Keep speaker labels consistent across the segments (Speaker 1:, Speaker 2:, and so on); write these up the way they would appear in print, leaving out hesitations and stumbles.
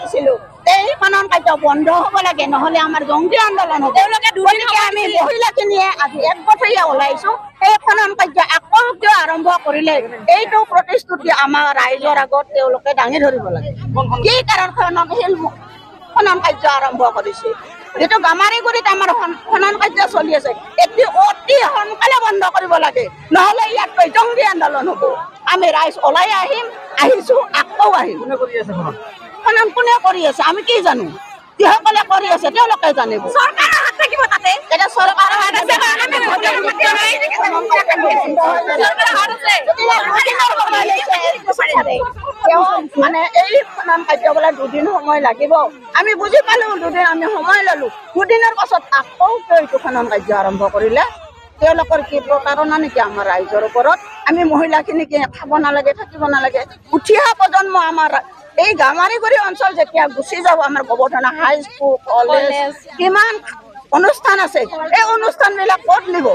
Speaker 1: দিছিলো এই খনন কাৰ্য বন্ধ হ'ব লাগে নহলে আমাৰ জংগী আন্দোলন হ'ব আমি মহিলাখিনিয়ে আজি একগোটীয়া ওলাইছো এই খনন কাৰ্য আকৌ কিয় আৰম্ভ কৰিলে এইটো প্ৰতিশ্ৰুতি আমাৰ ৰাইজৰ আগত তেওঁলোকে দাঙি ধৰিব লাগে কি কাৰণ খনন কাৰ্য আৰম্ভ কৰিছে যেটো গামাৰীগুৰিত আমাৰ খনন কাৰ্য চলি আছে এটি অতি সোনকালে বন্ধ কৰিব লাগে নহলে ইয়াত জংগী আন্দোলন হ'ব আমি ৰাইজ ওলাই আহিছো আকৌ আহিম খনন কোনে কৰি আছে আমি কি জানো যিসকলে কৰি আছে তেওঁলোকে জানিব চৰকাৰৰ হাত থাকিব তাতে এটা চৰকাৰৰ হাত আছে মানে এই খনন কাৰ্য বোলে 2 দিন সময় লাগিব আমি বুজি পালো 2 দিন আমি সময় ললো 2 দিনৰ পাছত আকৌ এইটো খনন কাৰ্য আৰম্ভ কৰিলে তেওঁলোকৰ কি প্ৰতাৰণা নেকি আমাৰ ৰাইজৰ ওপৰত আমি মহিলাখিনিক খাব নালাগে থাকিব নালাগে উঠি অহা প্ৰজন্ম আমাৰ এই গামাৰীগুৰি অঞ্চল যেতিয়া গুচি যাব আমাৰ গোবৰ্ধনা হাই স্কুল কলেজ কিমান অনুষ্ঠান আছে এই অনুষ্ঠানবিলাক ক'ত নিব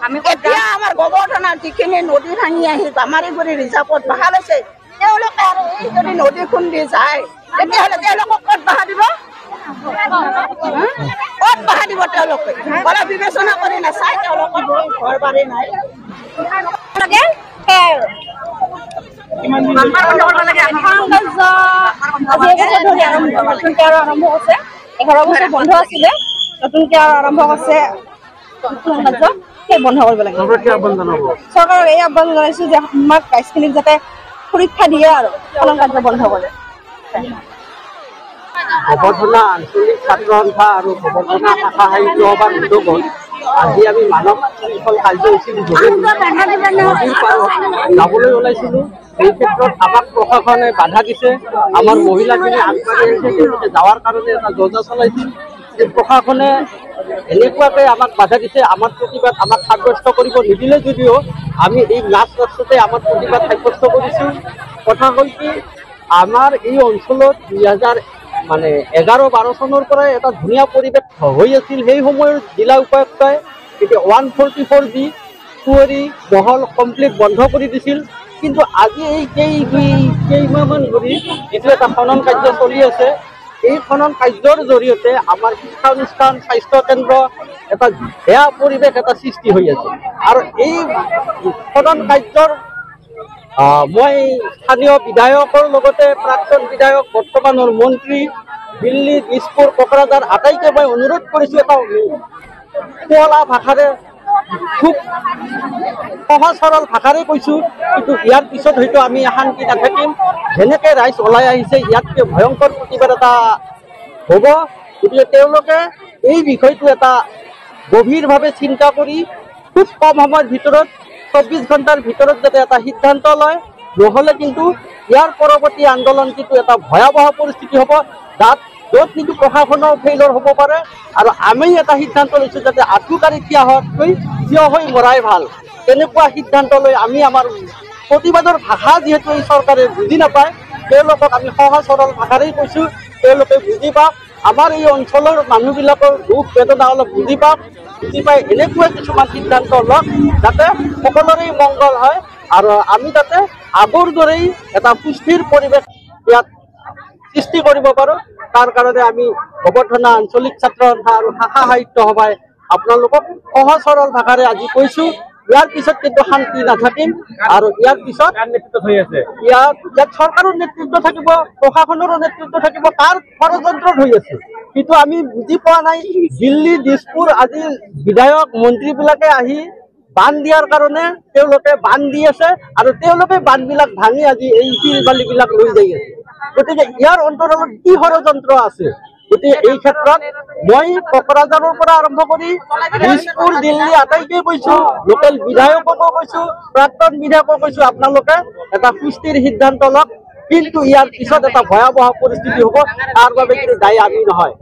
Speaker 1: আমি এতিয়া আমাৰ গোবৰ্ধনাৰ যিখিনি নদী ভাঙি আহি গামাৰীগুৰি ৰিজাৰ্ভত বাহাল আছে তেওঁলোকে আৰু এই যদি নদী খুন্দি যায় তেতিয়াহ'লে তেওঁলোকক ক'ত বাহা দিব ক'ত বাহা দিব তেওঁলোকে অলপ বিবেচনা কৰি নাচায় তেওঁলোকৰ ঘৰ বাৰী নাই আৰম্ভ হৈছে 11 বছৰ বন্ধ আছিলে নতুনকে আৰম্ভ হৈছে বন্ধ কৰিব লাগে চৰকাৰক এই আহ্বান জনাইছো যে আমাক ৰাইজখিনিক যাতে সুৰক্ষা দিয়ে আৰু খনন কাৰ্য বন্ধ কৰে
Speaker 2: গোবৰ্ধনা আঞ্চলিক ছাত্ৰ সন্থা আৰু গোবৰ্ধনা শাখা সাহিত্য সভাৰ উদ্যোগত আজি আমি মানৱ শৃংখল কাৰ্যসূচীৰ যাবলৈ ওলাইছিলোঁ এই ক্ষেত্ৰত আমাক প্ৰশাসনে বাধা দিছে আমাৰ মহিলাখিনি আগবাঢ়ি আহিছে তেওঁলোকে যাৱাৰ কাৰণে এটা যোজনা চলাইছিল প্ৰশাসনে এনেকুৱাকৈ আমাক বাধা দিছে আমাৰ প্ৰতিবাদ আমাক সাব্যস্ত কৰিব নিদিলে যদিও আমি এই লাজ ৰাস্তাতে আমাৰ প্ৰতিবাদ সাব্যস্ত কৰিছোঁ কথা হ'ল কি আমাৰ এই অঞ্চলত 2011-12 চনৰ পৰাই এটা ধুনীয়া পৰিৱেশ হৈ আছিল সেই সময়ৰ জিলা উপায়ুক্তই এতিয়া 144 দি কুঁৱৰী মহল কমপ্লিট বন্ধ কৰি দিছিল কিন্তু আজি এই কেইমাহমান ধৰি যিটো এটা খনন কাৰ্য চলি আছে এই খনন কাৰ্যৰ জৰিয়তে আমাৰ শিক্ষা অনুষ্ঠান স্বাস্থ্য কেন্দ্ৰ এটা বেয়া পৰিৱেশ এটা সৃষ্টি হৈ আছে আৰু এই খনন কাৰ্যৰ মই স্থানীয় বিধায়কৰ লগতে প্ৰাক্তন বিধায়ক বৰ্তমানৰ মন্ত্ৰী দিল্লী দিছপুৰ কোকৰাঝাৰ আটাইকে মই অনুৰোধ কৰিছোঁ এটা শুৱলা ভাষাৰে খুব সহজ সৰল ভাষাৰে কৈছোঁ কিন্তু ইয়াৰ পিছত হয়তো আমি শান্তি নাথাকিম যেনেকৈ ৰাইজ ওলাই আহিছে ইয়াতকৈ ভয়ংকৰ প্ৰতিবাদ এটা হ'ব গতিকে তেওঁলোকে এই বিষয়টো এটা গভীৰভাৱে চিন্তা কৰি খুব কম সময়ৰ ভিতৰত 24 ঘণ্টাৰ ভিতৰত যাতে এটা সিদ্ধান্ত লয় নহ'লে কিন্তু ইয়াৰ পৰৱৰ্তী আন্দোলন কিন্তু এটা ভয়াৱহ পৰিস্থিতি হ'ব য'ত কিন্তু প্ৰশাসনৰ ফেইলৰ হ'ব পাৰে আৰু আমি এটা সিদ্ধান্ত লৈছোঁ যাতে আঁঠুকাৰি থিয় হৈ মৰাই ভাল তেনেকুৱা সিদ্ধান্ত লৈ আমি আমাৰ প্ৰতিবাদৰ ভাষা যিহেতু এই চৰকাৰে বুজি নাপায় তেওঁলোকক আমি সহজ সৰল ভাষাৰেই কৈছোঁ তেওঁলোকে বুজি পাওক আমাৰ এই অঞ্চলৰ মানুহবিলাকৰ দুখ বেদনা অলপ বুজি পাওক বুজি পাই এনেকুৱা কিছুমান সিদ্ধান্ত লওক যাতে সকলোৰে মংগল হয় আৰু আমি যাতে আগৰ দৰেই এটা সুস্থিৰ পৰিৱেশ ইয়াত সৃষ্টি কৰিব পাৰোঁ তাৰ কাৰণে আমি গোবৰ্ধনা আঞ্চলিক ছাত্ৰ সন্থা আৰু শাখা সাহিত্য সভাই আপোনালোকক সহজ সৰল ভাষাৰে আজি কৈছোঁ ইয়াৰ পিছত কিন্তু শান্তি নাথাকিম আৰু ইয়াৰ পিছত ইয়াত চৰকাৰৰ নেতৃত্ব থাকিব প্ৰশাসনৰো নেতৃত্ব থাকিব তাৰ ষড়যন্ত্ৰত হৈ আছে কিন্তু আমি বুজি পোৱা নাই দিল্লী দিছপুৰ আজি বিধায়ক মন্ত্ৰীবিলাকে আহি বান্ধ দিয়াৰ কাৰণে তেওঁলোকে বান্ধ দি আছে আৰু তেওঁলোকে বান্ধবিলাক ভাঙি আজি এই শিল বালিবিলাক লৈ যাই আছে গতিকে ইয়াৰ অন্তৰত কি ষড়যন্ত্ৰ আছে গতিকে এই ক্ষেত্ৰত মই কোকৰাঝাৰৰ পৰা আৰম্ভ কৰি দিছপুৰ দিল্লী আটাইকে কৈছোঁ লোকেল বিধায়ককো কৈছোঁ প্ৰাক্তন বিধায়ককো কৈছোঁ আপোনালোকে এটা সুস্থিৰ সিদ্ধান্ত লওক কিন্তু ইয়াৰ পিছত এটা ভয়াৱহ পৰিস্থিতি হ'ব তাৰ বাবে কিন্তু দায়ী আমি নহয়।